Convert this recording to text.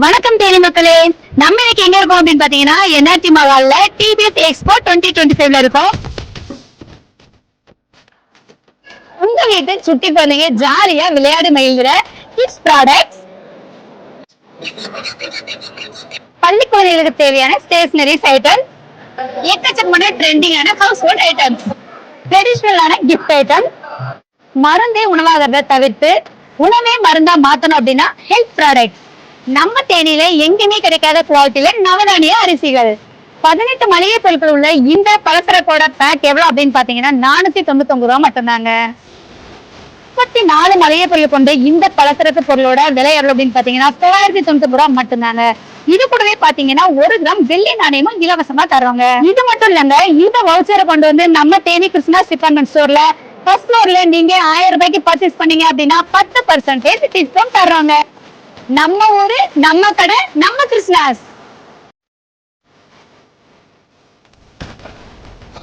வணக்கம் தேனி மக்களே. நம்ம இன்னைக்கு எங்க இருக்கோம் அப்படின்னு பாத்தீங்கன்னா என்ஆர்டி மகால்ல டிபிஎஸ் எக்ஸ்போ 2025ல இருக்கோம். உங்க வீட்டு சுட்டி குழந்தைங்க ஜாலியா விளையாடு மகிழ்கிற கிட்ஸ் ப்ராடக்ட்ஸ், பள்ளி குழந்தைகளுக்கு தேவையான ஸ்டேஷனரிஸ் ஐட்டம், எக்கச்சக்கமான ட்ரெண்டிங்கான ஹவுஸ் ஹோல்ட் ஐட்டம்ஸ், ட்ரெடிஷனலான கிஃப்ட் ஐட்டம், மருந்தே உணவாகிறத தவிர்த்து உணவே மருந்தா மாத்தணும் அப்படின்னா ஹெல்த் ப்ராடக்ட். நம்ம தேனியில எங்குமே கிடைக்காத குவாலிட்டியில நவதானிய அரிசிகள். 18 மளிகை பொருட்கள் உள்ள இந்த பலசரக்கோட பேக் எவ்வளவு அப்படின்னு பாத்தீங்கன்னா 499 ரூபாய் மட்டும்தாங்க. 34 மளிகை பொருள் கொண்ட இந்த பலசரக்கு பொருளோட விலை எவ்வளவு அப்படின்னு பாத்தீங்கன்னா 999 ரூபாய் மட்டும்தாங்க. இது கூடவே பாத்தீங்கன்னா 1 கிராம் வெள்ளி நாணயமும் இலவசமா தருவாங்க. இது மட்டும் இல்லங்க, இந்த வவுச்சரை கொண்டு வந்து நம்ம தேனி கிருஷ்ணா டிபார்ட்மெண்ட் ஸ்டோர்ல ஃபர்ஸ்ட் ஃப்ளோர்ல நீங்க 1000 ரூபாய்க்கு பர்ச்சேஸ் பண்ணீங்க அப்படின்னா 10% டிஸ்கவுண்ட் தர்றாங்க. நம்ம ஊரு, நம்ம கடை, நம்ம கிருஷ்ணாஸ்.